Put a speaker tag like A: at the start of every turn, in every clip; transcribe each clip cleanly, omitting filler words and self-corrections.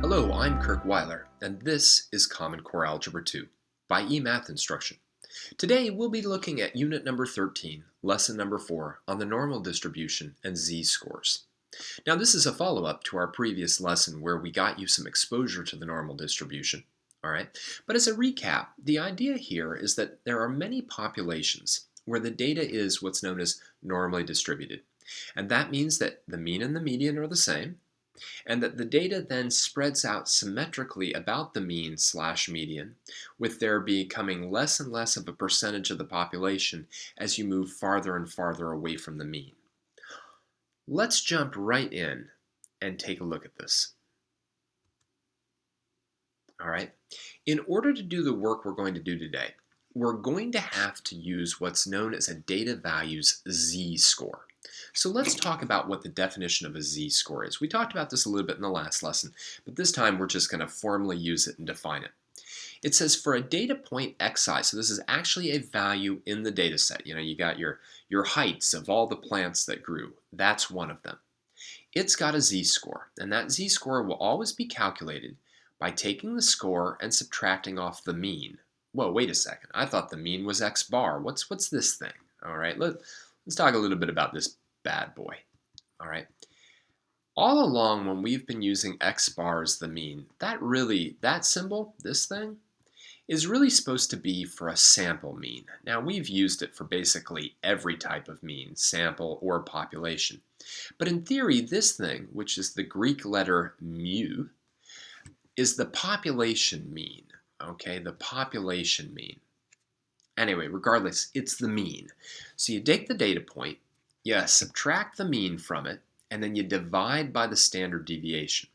A: Hello, I'm Kirk Weiler, and this is Common Core Algebra 2 by eMath Instruction. Today we'll be looking at Unit number 13, Lesson number 4 on the normal distribution and z-scores. Now this is a follow-up to our previous lesson where we got you some exposure to the normal distribution. Alright, but as a recap, the idea here is that there are many populations where the data is what's known as normally distributed. And that means that the mean and the median are the same, and that the data then spreads out symmetrically about the mean/median, with there becoming less and less of a percentage of the population as you move farther and farther away from the mean. Let's jump right in and take a look at this. All right. In order to do the work we're going to do today, we're going to have to use what's known as a data values z-score. So let's talk about what the definition of a z-score is. We talked about this a little bit in the last lesson, but this time we're just going to formally use it and define it. It says for a data point xi, so this is actually a value in the data set. You got your heights of all the plants that grew. That's one of them. It's got a z-score, and that z-score will always be calculated by taking the score and subtracting off the mean. Whoa, wait a second. I thought the mean was x bar. What's this thing? All right, let's talk a little bit about this bad boy. All right. All along when we've been using x bar as the mean, that symbol, this thing, is really supposed to be for a sample mean. Now we've used it for basically every type of mean, sample or population. But in theory, this thing, which is the Greek letter mu, is the population mean. Okay, the population mean. Anyway, regardless, it's the mean. So you take the data point, you subtract the mean from it, and then you divide by the standard deviation.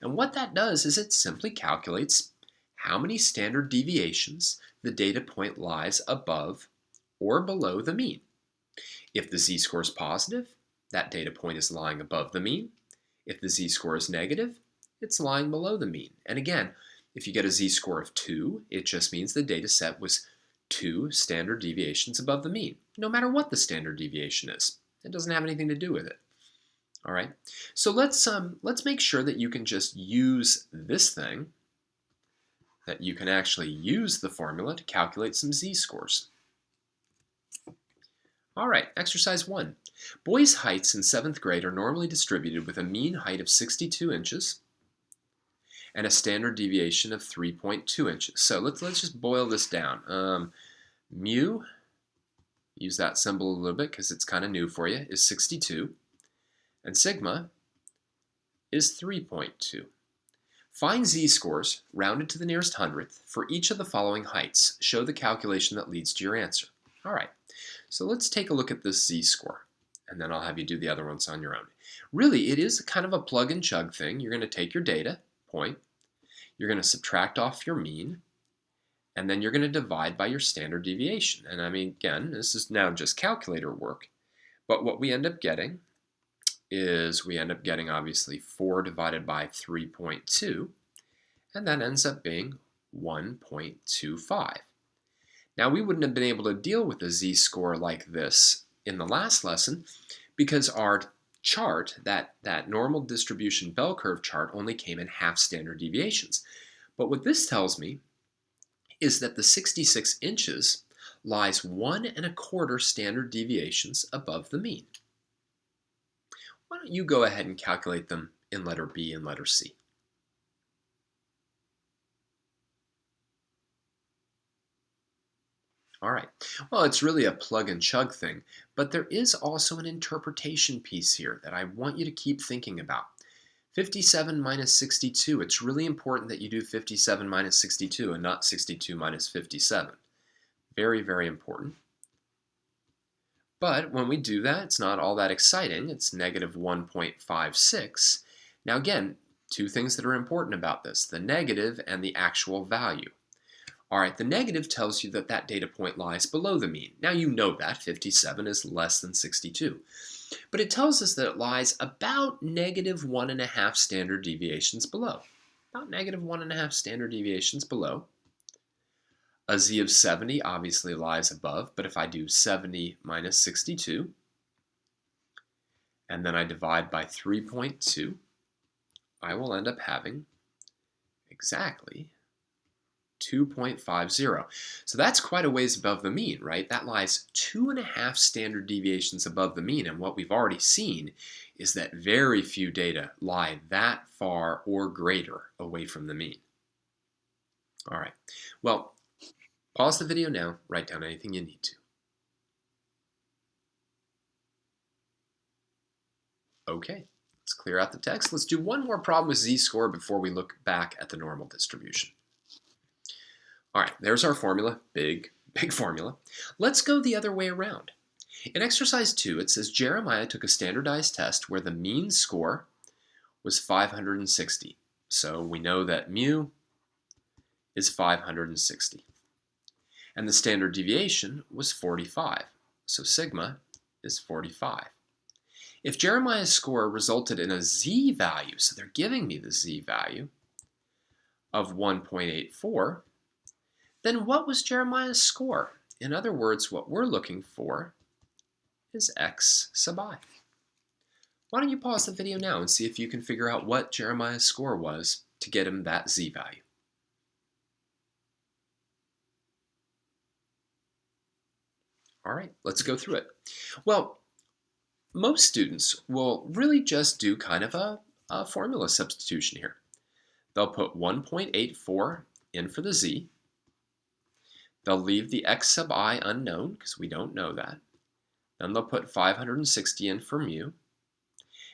A: And what that does is it simply calculates how many standard deviations the data point lies above or below the mean. If the z-score is positive, that data point is lying above the mean. If the z-score is negative, it's lying below the mean. And again, if you get a z-score of 2, it just means the data set was 2 standard deviations above the mean, no matter what the standard deviation is. It doesn't have anything to do with it. All right, so let's make sure that you can just use this thing, that you can actually use the formula to calculate some z-scores. All right, exercise 1. Boys' heights in 7th grade are normally distributed with a mean height of 62 inches and a standard deviation of 3.2 inches. So let's just boil this down. Mu, use that symbol a little bit because it's kind of new for you, is 62. And sigma is 3.2. Find z-scores, rounded to the nearest hundredth, for each of the following heights. Show the calculation that leads to your answer. All right, so let's take a look at this z-score, and then I'll have you do the other ones on your own. Really, it is kind of a plug and chug thing. You're going to take your data point, you're going to subtract off your mean, and then you're going to divide by your standard deviation. And I mean, again, this is now just calculator work, but what we end up getting is obviously 4 divided by 3.2, and that ends up being 1.25. Now we wouldn't have been able to deal with a z-score like this in the last lesson because our chart, that normal distribution bell curve chart, only came in half standard deviations. But what this tells me is that the 66 inches lies 1 1/4 standard deviations above the mean. Why don't you go ahead and calculate them in letter B and letter C? All right, well, it's really a plug and chug thing, but there is also an interpretation piece here that I want you to keep thinking about. 57 minus 62, it's really important that you do 57 minus 62 and not 62 minus 57. Very, very important. But when we do that, it's not all that exciting. It's negative 1.56. Now again, two things that are important about this, the negative and the actual value. All right, the negative tells you that that data point lies below the mean. Now you know that 57 is less than 62. But it tells us that it lies about negative 1.5 standard deviations below. About negative 1.5 standard deviations below. A z of 70 obviously lies above, but if I do 70 minus 62, and then I divide by 3.2, I will end up having exactly 2.50. So that's quite a ways above the mean, right? That lies 2.5 standard deviations above the mean. And what we've already seen is that very few data lie that far or greater away from the mean. All right, well, pause the video now, write down anything you need to. Okay, let's clear out the text. Let's do one more problem with z-score before we look back at the normal distribution. All right, there's our formula, big formula. Let's go the other way around. In exercise 2, it says Jeremiah took a standardized test where the mean score was 560. So we know that mu is 560. And the standard deviation was 45. So sigma is 45. If Jeremiah's score resulted in a z-value, so they're giving me the z-value of 1.84, then what was Jeremiah's score? In other words, what we're looking for is x sub I. Why don't you pause the video now and see if you can figure out what Jeremiah's score was to get him that z-value. All right, let's go through it. Well, most students will really just do kind of a formula substitution here. They'll put 1.84 in for the z. They'll leave the x sub I unknown because we don't know that. Then they'll put 560 in for mu.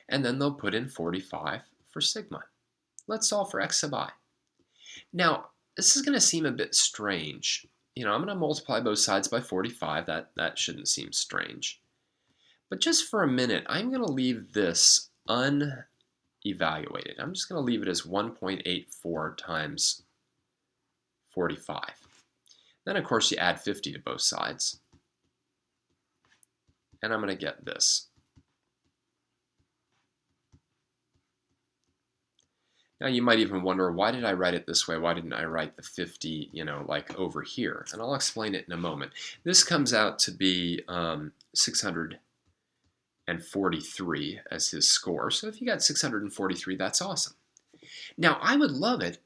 A: And then they'll put in 45 for sigma. Let's solve for x sub I. Now, this is going to seem a bit strange. I'm going to multiply both sides by 45. That shouldn't seem strange. But just for a minute, I'm going to leave this unevaluated. I'm just going to leave it as 1.84 times 45. Then, of course, you add 50 to both sides. And I'm going to get this. Now, you might even wonder, why did I write it this way? Why didn't I write the 50, like over here? And I'll explain it in a moment. This comes out to be 643 as his score. So if you got 643, that's awesome. Now, I would love it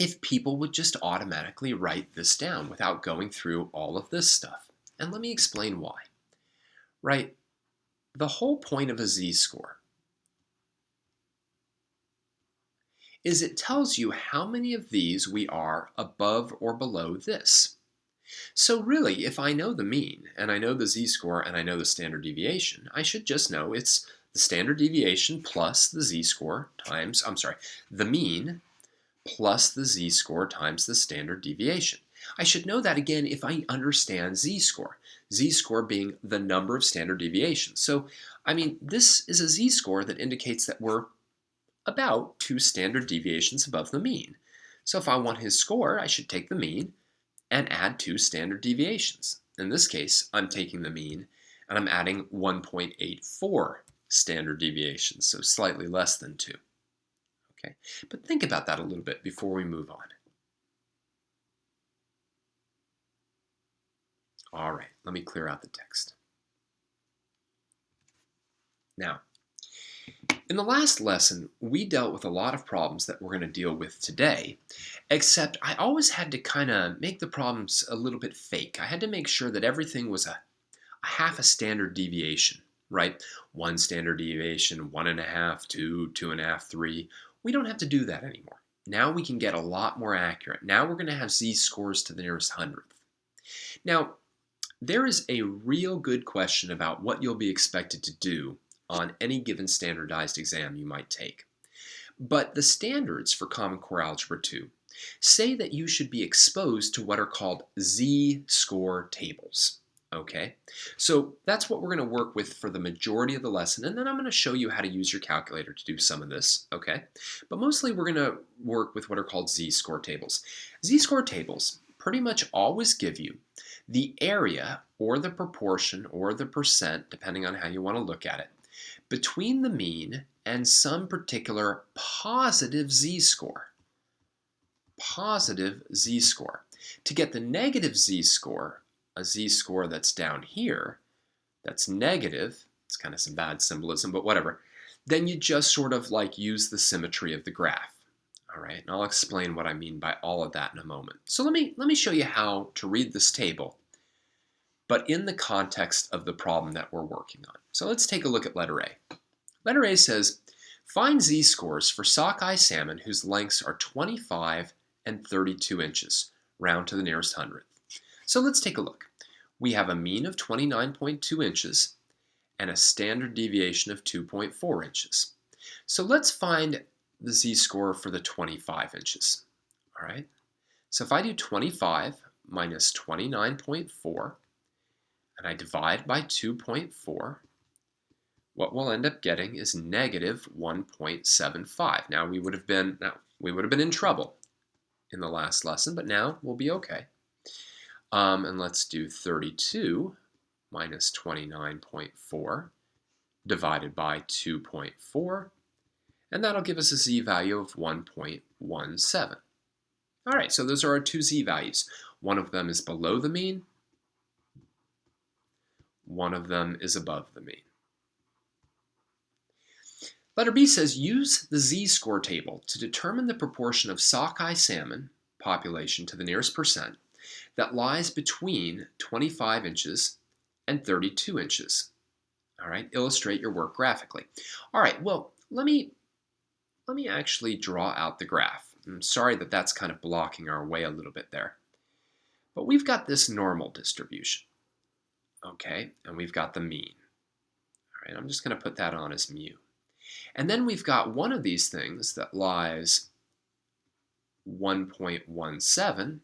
A: if people would just automatically write this down without going through all of this stuff. And let me explain why. Right? The whole point of a z-score is it tells you how many of these we are above or below this. So really, if I know the mean, and I know the z-score, and I know the standard deviation, I should just know it's the standard deviation plus the z-score times, the mean plus the z-score times the standard deviation. I should know that again if I understand z-score. Z-score being the number of standard deviations. So, this is a z-score that indicates that we're about 2 standard deviations above the mean. So if I want his score, I should take the mean and add 2 standard deviations. In this case, I'm taking the mean and I'm adding 1.84 standard deviations, so slightly less than 2. Okay, but think about that a little bit before we move on. All right, let me clear out the text. Now, in the last lesson, we dealt with a lot of problems that we're going to deal with today, except I always had to kind of make the problems a little bit fake. I had to make sure that everything was a half a standard deviation, right? 1 standard deviation, 1.5, 2, 2.5, 3. We don't have to do that anymore. Now we can get a lot more accurate. Now we're going to have z-scores to the nearest hundredth. Now, there is a real good question about what you'll be expected to do on any given standardized exam you might take. But the standards for Common Core Algebra 2 say that you should be exposed to what are called z-score tables. Okay, so that's what we're going to work with for the majority of the lesson, and then I'm going to show you how to use your calculator to do some of this, okay? But mostly we're going to work with what are called z-score tables. Z-score tables pretty much always give you the area or the proportion or the percent, depending on how you want to look at it, between the mean and some particular positive z-score. Positive z-score. To get the negative z-score, a z-score that's down here, that's negative, it's kind of some bad symbolism, but whatever, then you just sort of like use the symmetry of the graph. All right, and I'll explain what I mean by all of that in a moment. So let me show you how to read this table, but in the context of the problem that we're working on. So let's take a look at letter A. Letter A says, find z-scores for sockeye salmon whose lengths are 25 and 32 inches, round to the nearest hundredth. So let's take a look. We have a mean of 29.2 inches and a standard deviation of 2.4 inches. So let's find the z-score for the 25 inches. All right. So if I do 25 minus 29.4 and I divide by 2.4, what we'll end up getting is negative 1.75. Now we would have been in trouble in the last lesson, but now we'll be okay. And let's do 32 minus 29.4 divided by 2.4, and that'll give us a z-value of 1.17. All right, so those are our two z-values. One of them is below the mean. One of them is above the mean. Letter B says, use the z-score table to determine the proportion of sockeye salmon population to the nearest percent that lies between 25 inches and 32 inches. All right, illustrate your work graphically. All right, well, let me actually draw out the graph. I'm sorry that that's kind of blocking our way a little bit there. But we've got this normal distribution, okay, and we've got the mean. All right, I'm just going to put that on as mu. And then we've got one of these things that lies 1.17,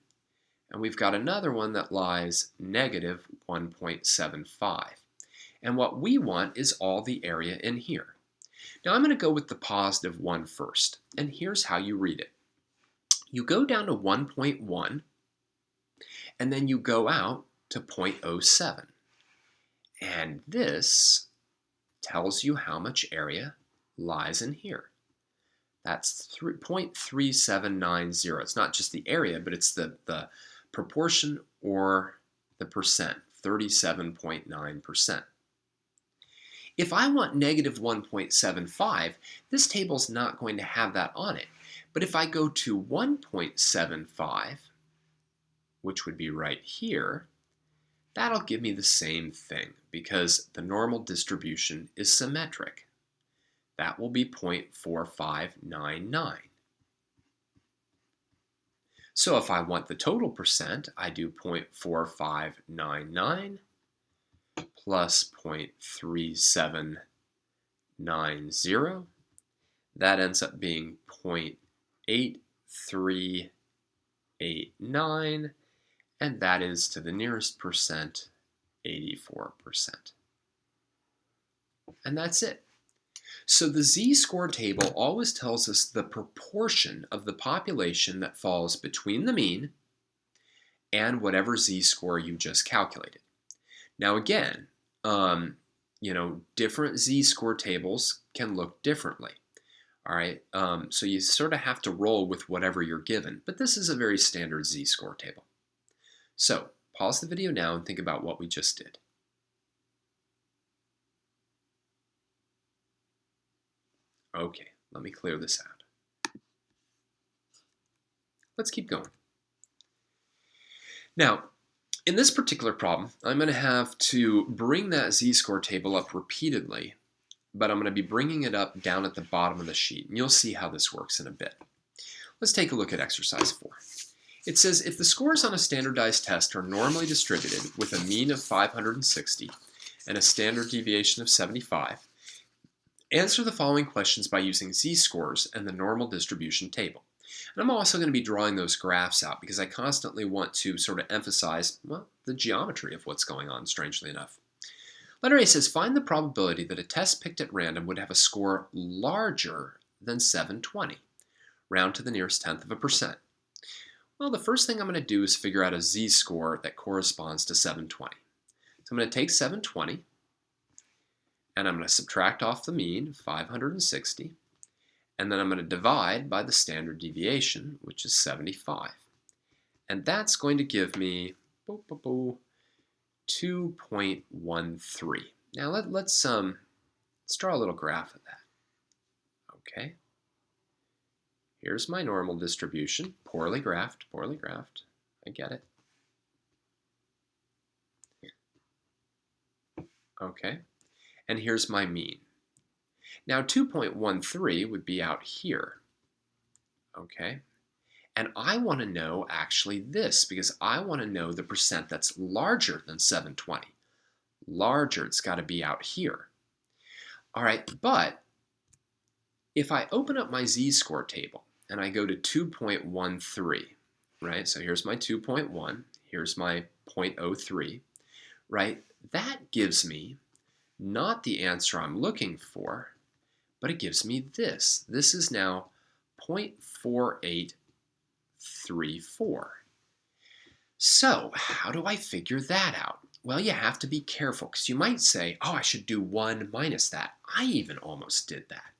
A: and we've got another one that lies negative 1.75. And what we want is all the area in here. Now I'm going to go with the positive 1 first, and here's how you read it. You go down to 1.1, and then you go out to 0.07. And this tells you how much area lies in here. That's 0.3790. It's not just the area, but it's the proportion or the percent, 37.9%. If I want negative 1.75, this table's not going to have that on it. But if I go to 1.75, which would be right here, that'll give me the same thing because the normal distribution is symmetric. That will be 0.4599. So if I want the total percent, I do 0.4599 plus 0.3790. That ends up being 0.8389, and that is to the nearest percent, 84%. And that's it. So the z-score table always tells us the proportion of the population that falls between the mean and whatever z-score you just calculated. Now again, different z-score tables can look differently. All right, so you sort of have to roll with whatever you're given, but this is a very standard z-score table. So pause the video now and think about what we just did. Okay, let me clear this out. Let's keep going. Now, in this particular problem, I'm going to have to bring that z-score table up repeatedly, but I'm going to be bringing it up down at the bottom of the sheet, and you'll see how this works in a bit. Let's take a look at exercise 4. It says, if the scores on a standardized test are normally distributed with a mean of 560 and a standard deviation of 75, answer the following questions by using z-scores and the normal distribution table. And I'm also going to be drawing those graphs out because I constantly want to sort of emphasize, well, the geometry of what's going on, strangely enough. Letter A says, find the probability that a test picked at random would have a score larger than 720, round to the nearest tenth of a percent. Well, the first thing I'm going to do is figure out a z-score that corresponds to 720. So I'm going to take 720, and I'm going to subtract off the mean, 560, and then I'm going to divide by the standard deviation, which is 75. And that's going to give me 2.13. Now let's draw a little graph of that. Okay. Here's my normal distribution, poorly graphed, I get it. Okay, and here's my mean. Now 2.13 would be out here, okay? And I want to know actually this, because I want to know the percent that's larger than 720. Larger, it's got to be out here. All right, but if I open up my z-score table and I go to 2.13, right? So here's my 2.1, here's my 0.03, right? That gives me not the answer I'm looking for, but it gives me this. This is now 0.4834. So how do I figure that out? Well, you have to be careful because you might say, oh, I should do 1 minus that. I even almost did that.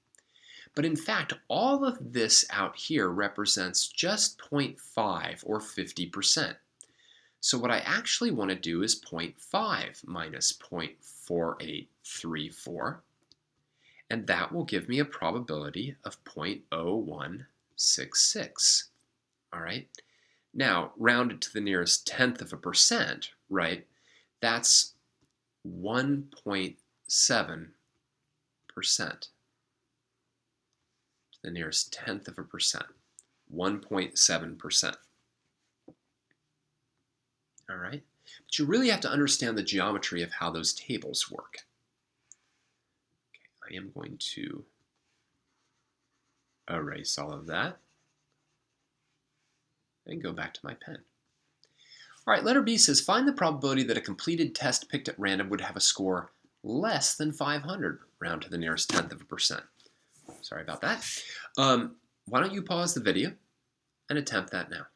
A: But in fact, all of this out here represents just 0.5 or 50%. So what I actually want to do is 0.5 minus 0.4834, and that will give me a probability of 0.0166. All right? Now, rounded to the nearest tenth of a percent, right? That's 1.7%. The nearest tenth of a percent, 1.7%. All right? But you really have to understand the geometry of how those tables work. Okay, I am going to erase all of that and go back to my pen. All right, letter B says, find the probability that a completed test picked at random would have a score less than 500, round to the nearest tenth of a percent. Sorry about that. Why don't you pause the video and attempt that now.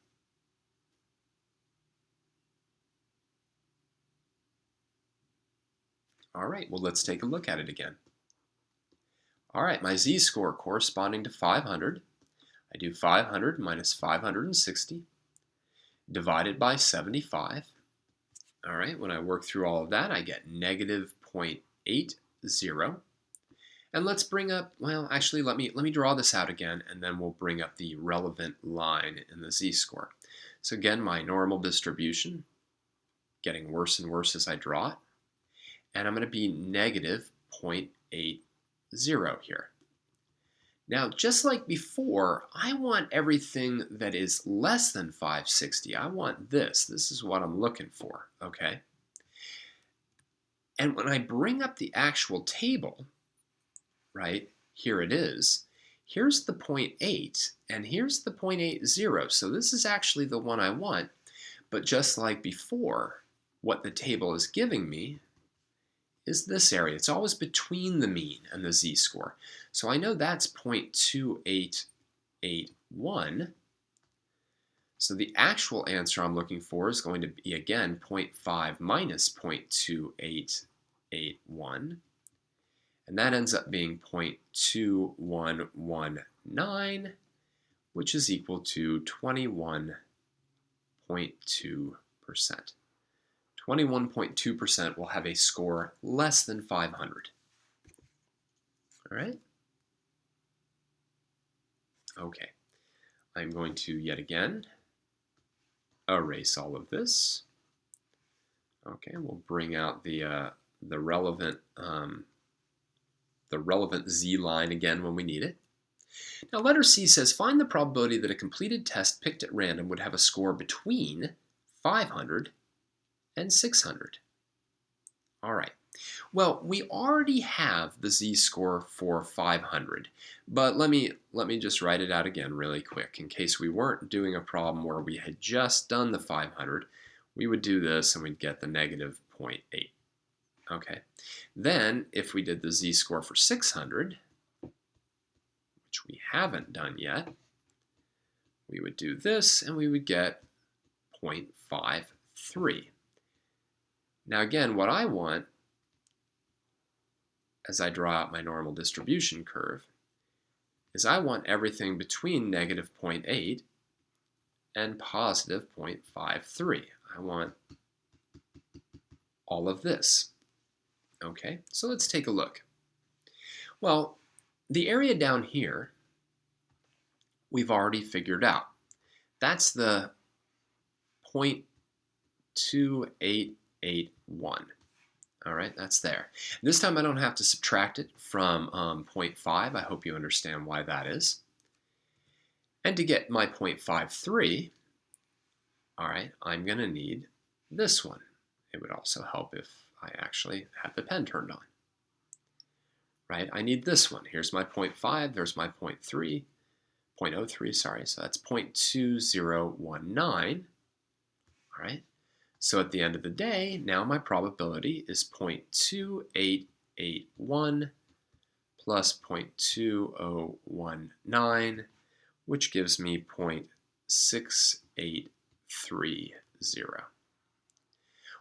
A: All right, well, let's take a look at it again. All right, my z-score corresponding to 500. I do 500 minus 560 divided by 75. All right, when I work through all of that, I get negative 0.80. And let's bring up, well, actually, let me draw this out again, and then we'll bring up the relevant line in the z-score. So again, my normal distribution, getting worse and worse as I draw it. And I'm going to be negative 0.80 here. Now, just like before, I want everything that is less than 560. I want this. This is what I'm looking for, okay? And when I bring up the actual table, right, here it is. Here's the 0.8, and here's the 0.80. So this is actually the one I want. But just like before, what the table is giving me is this area. It's always between the mean and the z-score. So I know that's 0.2881. So the actual answer I'm looking for is going to be, again, 0.5 minus 0.2881. And that ends up being 0.2119, which is equal to 21.2%. 21.2% will have a score less than 500. All right? Okay. I'm going to, yet again, erase all of this. Okay, we'll bring out the relevant z line again when we need it. Now, letter C says, find the probability that a completed test picked at random would have a score between 500 and 600. All right. Well, we already have the z-score for 500, but let me just write it out again really quick in case we weren't doing a problem where we had just done the 500. We would do this and we'd get the negative 0.8. Okay. Then if we did the z-score for 600, which we haven't done yet, we would do this and we would get 0.53. Now again, what I want, as I draw out my normal distribution curve, is I want everything between negative 0.8 and positive 0.53. I want all of this. Okay, so let's take a look. Well, the area down here we've already figured out. That's the 0.2881. All right, that's there. This time I don't have to subtract it from 0.5. I hope you understand why that is. And to get my 0.53, all right, I'm going to need this one. It would also help if I actually had the pen turned on. Right, I need this one. Here's my 0.5, there's my 0.03, sorry, so that's 0.2019. All right, so at the end of the day, now my probability is 0.2881 plus 0.2019, which gives me 0.6830.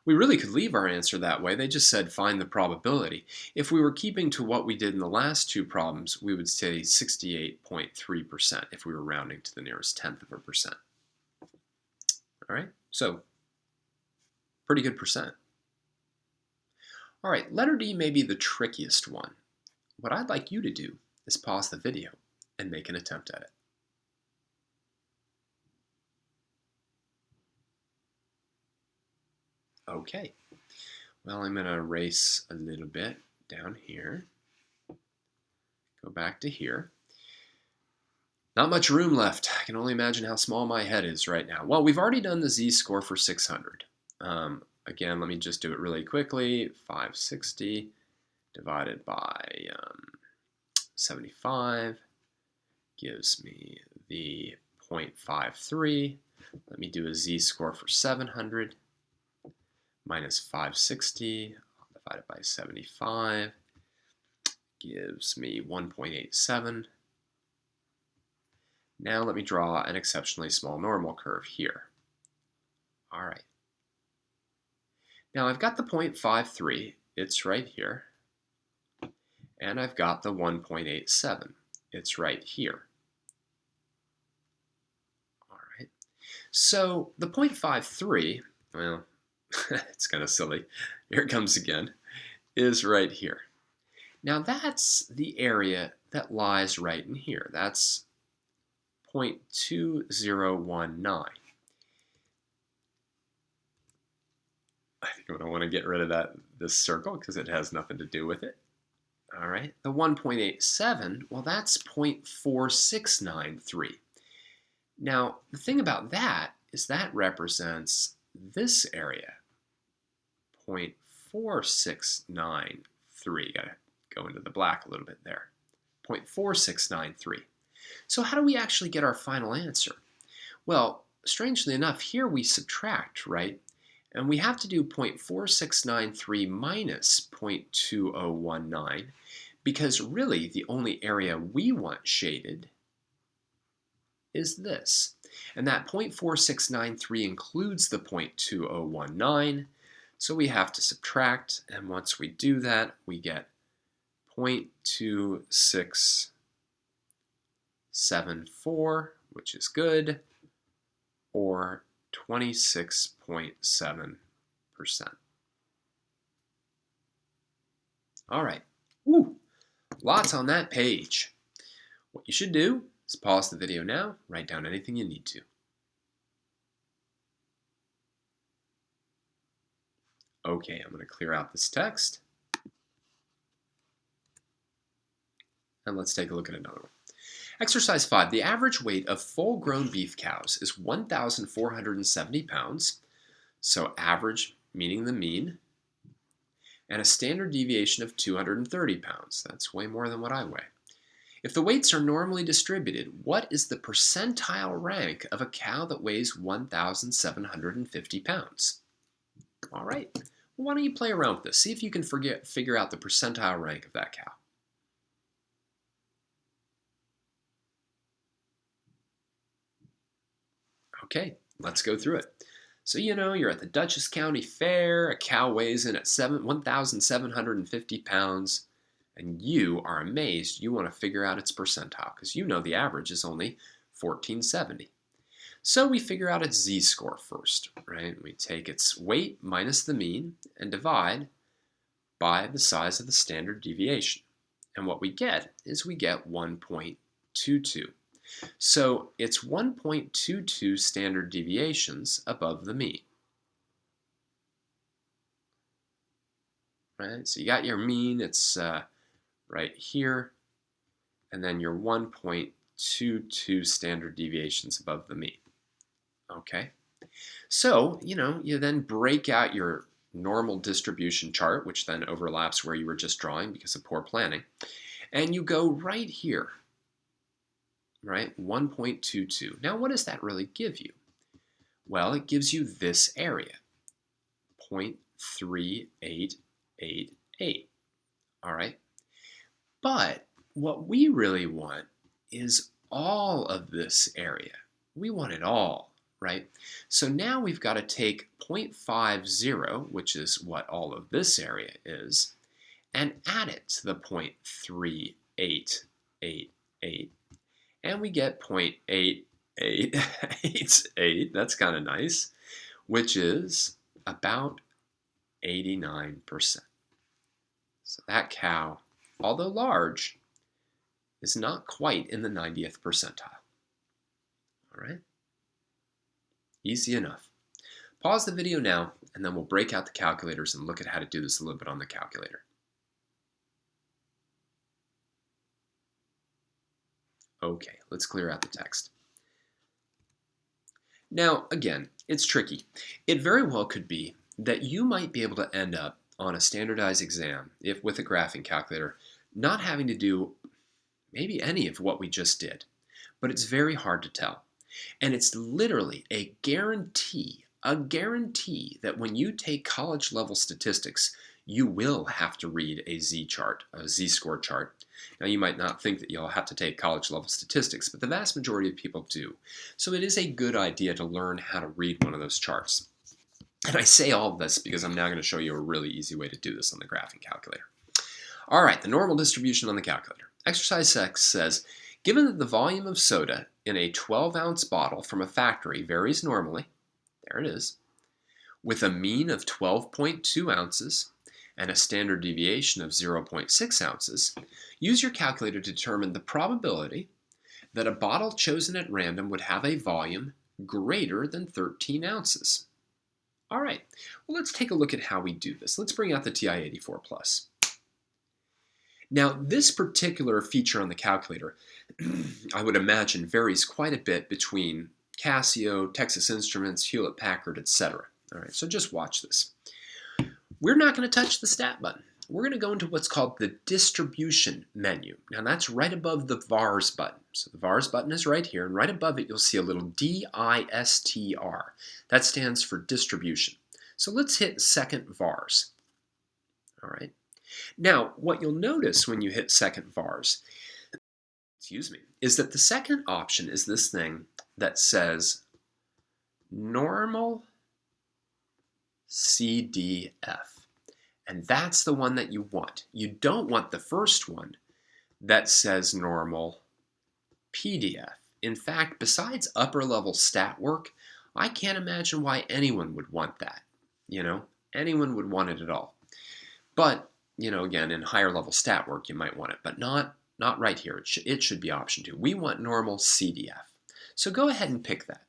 A: We really could leave our answer that way. They just said find the probability. If we were keeping to what we did in the last two problems, we would say 68.3% if we were rounding to the nearest tenth of a percent. All right, so pretty good percent. All right, letter D may be the trickiest one. What I'd like you to do is pause the video and make an attempt at it. Okay, well, I'm going to erase a little bit down here. Go back to here. Not much room left. I can only imagine how small my head is right now. Well, we've already done the z-score for 600. Again, let me just do it really quickly. 560 divided by 75 gives me the 0.53. Let me do a z-score for 700. Minus 560 divided by 75 gives me 1.87. Now let me draw an exceptionally small normal curve here. All right. Now I've got the 0.53, it's right here. And I've got the 1.87, it's right here. All right. So the 0.53, well, it's kind of silly. Here it comes again, is right here. Now that's the area that lies right in here. That's 0.2019. I think I'm going to want to get rid of this circle because it has nothing to do with it. All right, the 1.87, well, that's 0.4693. Now, the thing about that is that represents this area. 0.4693. Got to go into the black a little bit there. 0.4693. So how do we actually get our final answer? Well, strangely enough, here we subtract, right? And we have to do 0.4693 minus 0.2019 because really the only area we want shaded is this. And that 0.4693 includes the 0.2019. So we have to subtract, and once we do that, we get 0.2674, which is good, or 26.7%. All right, woo, lots on that page. What you should do is pause the video now, write down anything you need to. Okay, I'm going to clear out this text. And let's take a look at another one. Exercise 5. The average weight of full-grown beef cows is 1,470 pounds. So average, meaning the mean. And a standard deviation of 230 pounds. That's way more than what I weigh. If the weights are normally distributed, what is the percentile rank of a cow that weighs 1,750 pounds? All right, well, why don't you play around with this? See if you can figure out the percentile rank of that cow. Okay, let's go through it. So you're at the Dutchess County Fair, a cow weighs in at 1,750 pounds, and you are amazed you want to figure out its percentile because you know the average is only 1,470. So we figure out its z-score first, right? We take its weight minus the mean and divide by the size of the standard deviation. And what we get is we get 1.22. So it's 1.22 standard deviations above the mean. Right? So you got your mean, it's right here, and then your 1.22 standard deviations above the mean. Okay? So, you then break out your normal distribution chart, which then overlaps where you were just drawing because of poor planning, and you go right here, right? 1.22. Now, what does that really give you? Well, it gives you this area, 0.3888. All right? But what we really want is all of this area. We want it all, right? So now we've got to take 0.50, which is what all of this area is, and add it to the 0.3888, and we get 0.8888. That's kind of nice, which is about 89%. So that cow, although large, is not quite in the 90th percentile. All right? Easy enough. Pause the video now, and then we'll break out the calculators and look at how to do this a little bit on the calculator. Okay, let's clear out the text. Now, again, it's tricky. It very well could be that you might be able to end up on a standardized exam, if with a graphing calculator, not having to do maybe any of what we just did. But it's very hard to tell. And it's literally a guarantee that when you take college level statistics, you will have to read a z-chart, a z-score chart. Now, you might not think that you'll have to take college level statistics, but the vast majority of people do. So it is a good idea to learn how to read one of those charts. And I say all of this because I'm now going to show you a really easy way to do this on the graphing calculator. All right, the normal distribution on the calculator. Exercise 6 says, given that the volume of soda in a 12-ounce bottle from a factory varies normally, there it is, with a mean of 12.2 ounces and a standard deviation of 0.6 ounces, use your calculator to determine the probability that a bottle chosen at random would have a volume greater than 13 ounces. All right, well, let's take a look at how we do this. Let's bring out the TI-84 Plus. Now, this particular feature on the calculator, I would imagine, varies quite a bit between Casio, Texas Instruments, Hewlett-Packard, etc. All right, so just watch this. We're not going to touch the stat button. We're going to go into what's called the distribution menu. Now, that's right above the VARS button. So the VARS button is right here, and right above it, you'll see a little DISTR. That stands for distribution. So let's hit second VARS. All right. Now, what you'll notice when you hit second VARS, is that the second option is this thing that says normal CDF. And that's the one that you want. You don't want the first one that says normal PDF. In fact, besides upper level stat work, I can't imagine why anyone would want that. Anyone would want it at all. But again, in higher level stat work, you might want it, but not right here. It should be option 2. We want normal CDF. So go ahead and pick that.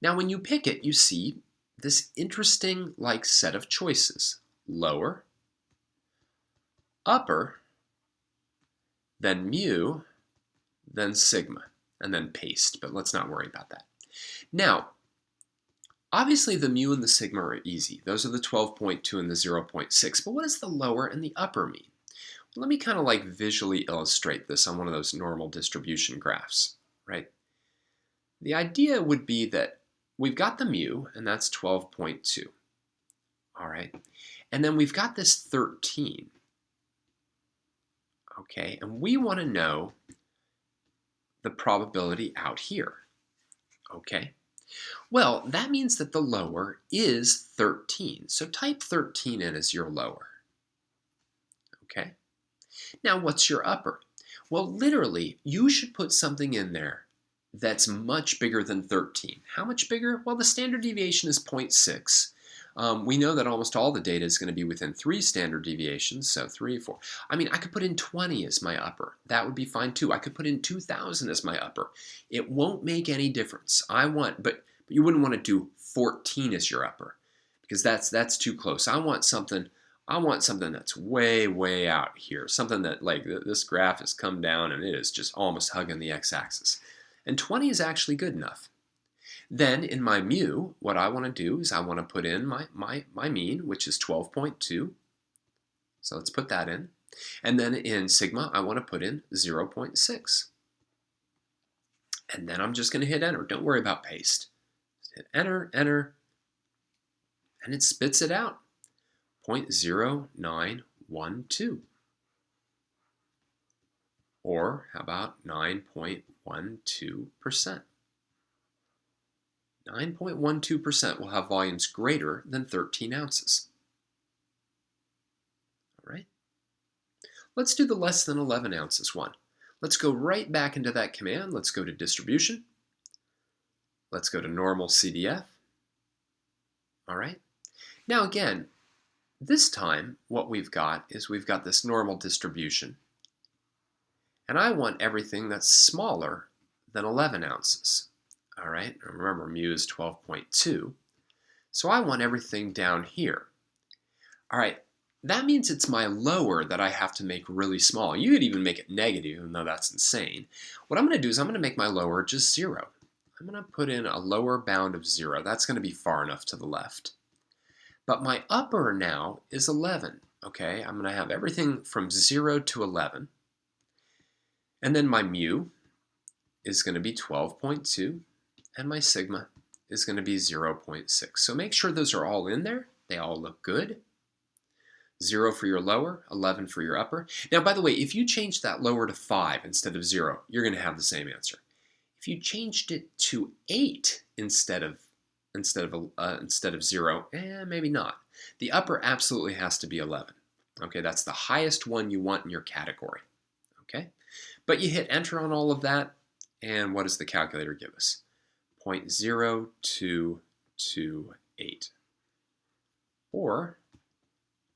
A: Now, when you pick it, you see this interesting set of choices. Lower, upper, then mu, then sigma, and then paste, but let's not worry about that. Now, obviously, the mu and the sigma are easy. Those are the 12.2 and the 0.6. But what does the lower and the upper mean? Well, let me kind of visually illustrate this on one of those normal distribution graphs, right? The idea would be that we've got the mu, and that's 12.2. All right. And then we've got this 13. Okay. And we want to know the probability out here. Okay. Well, that means that the lower is 13. So type 13 in as your lower. Okay? Now, what's your upper? Well, literally, you should put something in there that's much bigger than 13. How much bigger? Well, the standard deviation is 0.6. We know that almost all the data is going to be within 3 standard deviations, so 3, 4. I mean, I could put in 20 as my upper. That would be fine too. I could put in 2,000 as my upper. It won't make any difference. But you wouldn't want to do 14 as your upper because that's too close. I want something that's way, way out here. Something that like this graph has come down and it is just almost hugging the x-axis. And 20 is actually good enough. Then in my mu, what I want to do is I want to put in my mean, which is 12.2. So let's put that in. And then in sigma, I want to put in 0.6. And then I'm just going to hit enter. Don't worry about paste. Just hit enter, enter, and it spits it out. 0.0912. Or how about 9.12%? 9.12% will have volumes greater than 13 ounces. All right. Let's do the less than 11 ounces one. Let's go right back into that command. Let's go to distribution. Let's go to normal CDF. All right. Now again, this time what we've got is we've got this normal distribution. And I want everything that's smaller than 11 ounces. All right, remember mu is 12.2. So I want everything down here. All right, that means it's my lower that I have to make really small. You could even make it negative, even though that's insane. What I'm going to do is I'm going to make my lower just 0. I'm going to put in a lower bound of 0. That's going to be far enough to the left. But my upper now is 11. Okay, I'm going to have everything from 0 to 11. And then my mu is going to be 12.2. And my sigma is going to be 0.6. So make sure those are all in there. They all look good. 0 for your lower, 11 for your upper. Now, by the way, if you change that lower to 5 instead of 0, you're going to have the same answer. If you changed it to 8 instead of 0, maybe not. The upper absolutely has to be 11. Okay, that's the highest one you want in your category. Okay, but you hit enter on all of that, and what does the calculator give us? 0.0228, or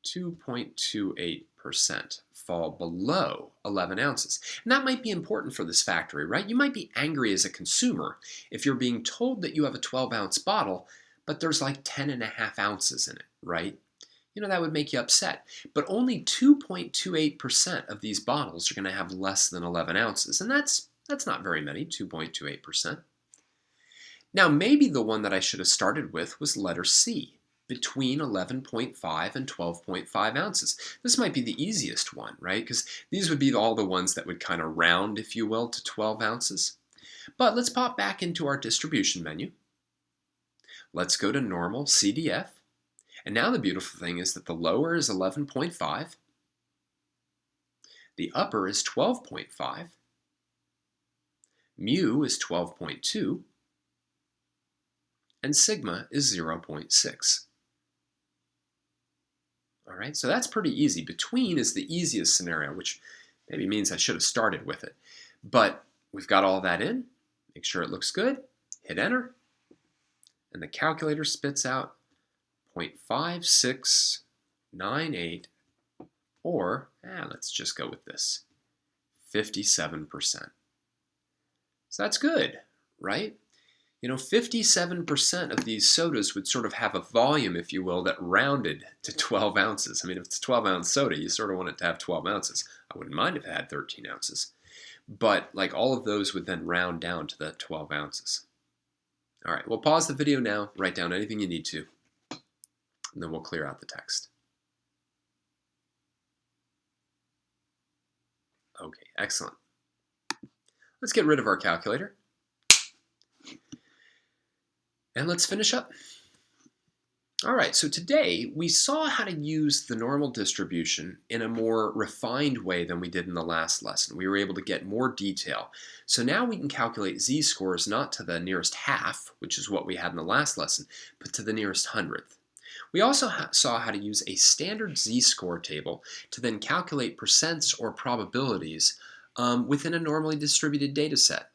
A: 2.28% fall below 11 ounces. And that might be important for this factory, right? You might be angry as a consumer if you're being told that you have a 12-ounce bottle, but there's like 10.5 ounces in it, right? You know, that would make you upset. But only 2.28% of these bottles are going to have less than 11 ounces, and that's not very many, 2.28%. Now, maybe the one that I should have started with was letter C, between 11.5 and 12.5 ounces. This might be the easiest one, right? Because these would be all the ones that would kind of round, if you will, to 12 ounces. But let's pop back into our distribution menu. Let's go to normal CDF. And now the beautiful thing is that the lower is 11.5. The upper is 12.5. Mu is 12.2. And sigma is 0.6. All right, so that's pretty easy. Between is the easiest scenario, which maybe means I should have started with it. But we've got all that in. Make sure it looks good. Hit enter. And the calculator spits out 0.5698, or let's just go with this, 57%. So that's good, right? You know, 57% of these sodas would sort of have a volume, if you will, that rounded to 12 ounces. I mean, if it's a 12-ounce soda, you sort of want it to have 12 ounces. I wouldn't mind if it had 13 ounces. But, like, all of those would then round down to that 12 ounces. All right, we'll pause the video now, write down anything you need to, and then we'll clear out the text. Okay, excellent. Let's get rid of our calculator. And let's finish up. All right, so today we saw how to use the normal distribution in a more refined way than we did in the last lesson. We were able to get more detail. So now we can calculate z-scores not to the nearest half, which is what we had in the last lesson, but to the nearest hundredth. We also saw how to use a standard z-score table to then calculate percents or probabilities within a normally distributed data set.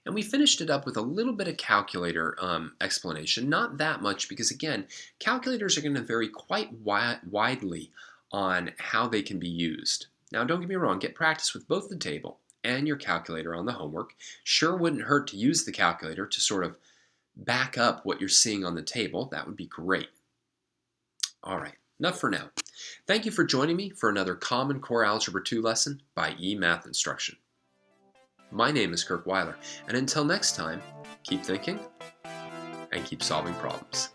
A: And we finished it up with a little bit of calculator explanation. Not that much because, again, calculators are going to vary quite widely on how they can be used. Now, don't get me wrong, get practice with both the table and your calculator on the homework. Sure wouldn't hurt to use the calculator to sort of back up what you're seeing on the table. That would be great. All right, enough for now. Thank you for joining me for another Common Core Algebra 2 lesson by eMath Instruction. My name is Kirk Weiler, and until next time, keep thinking and keep solving problems.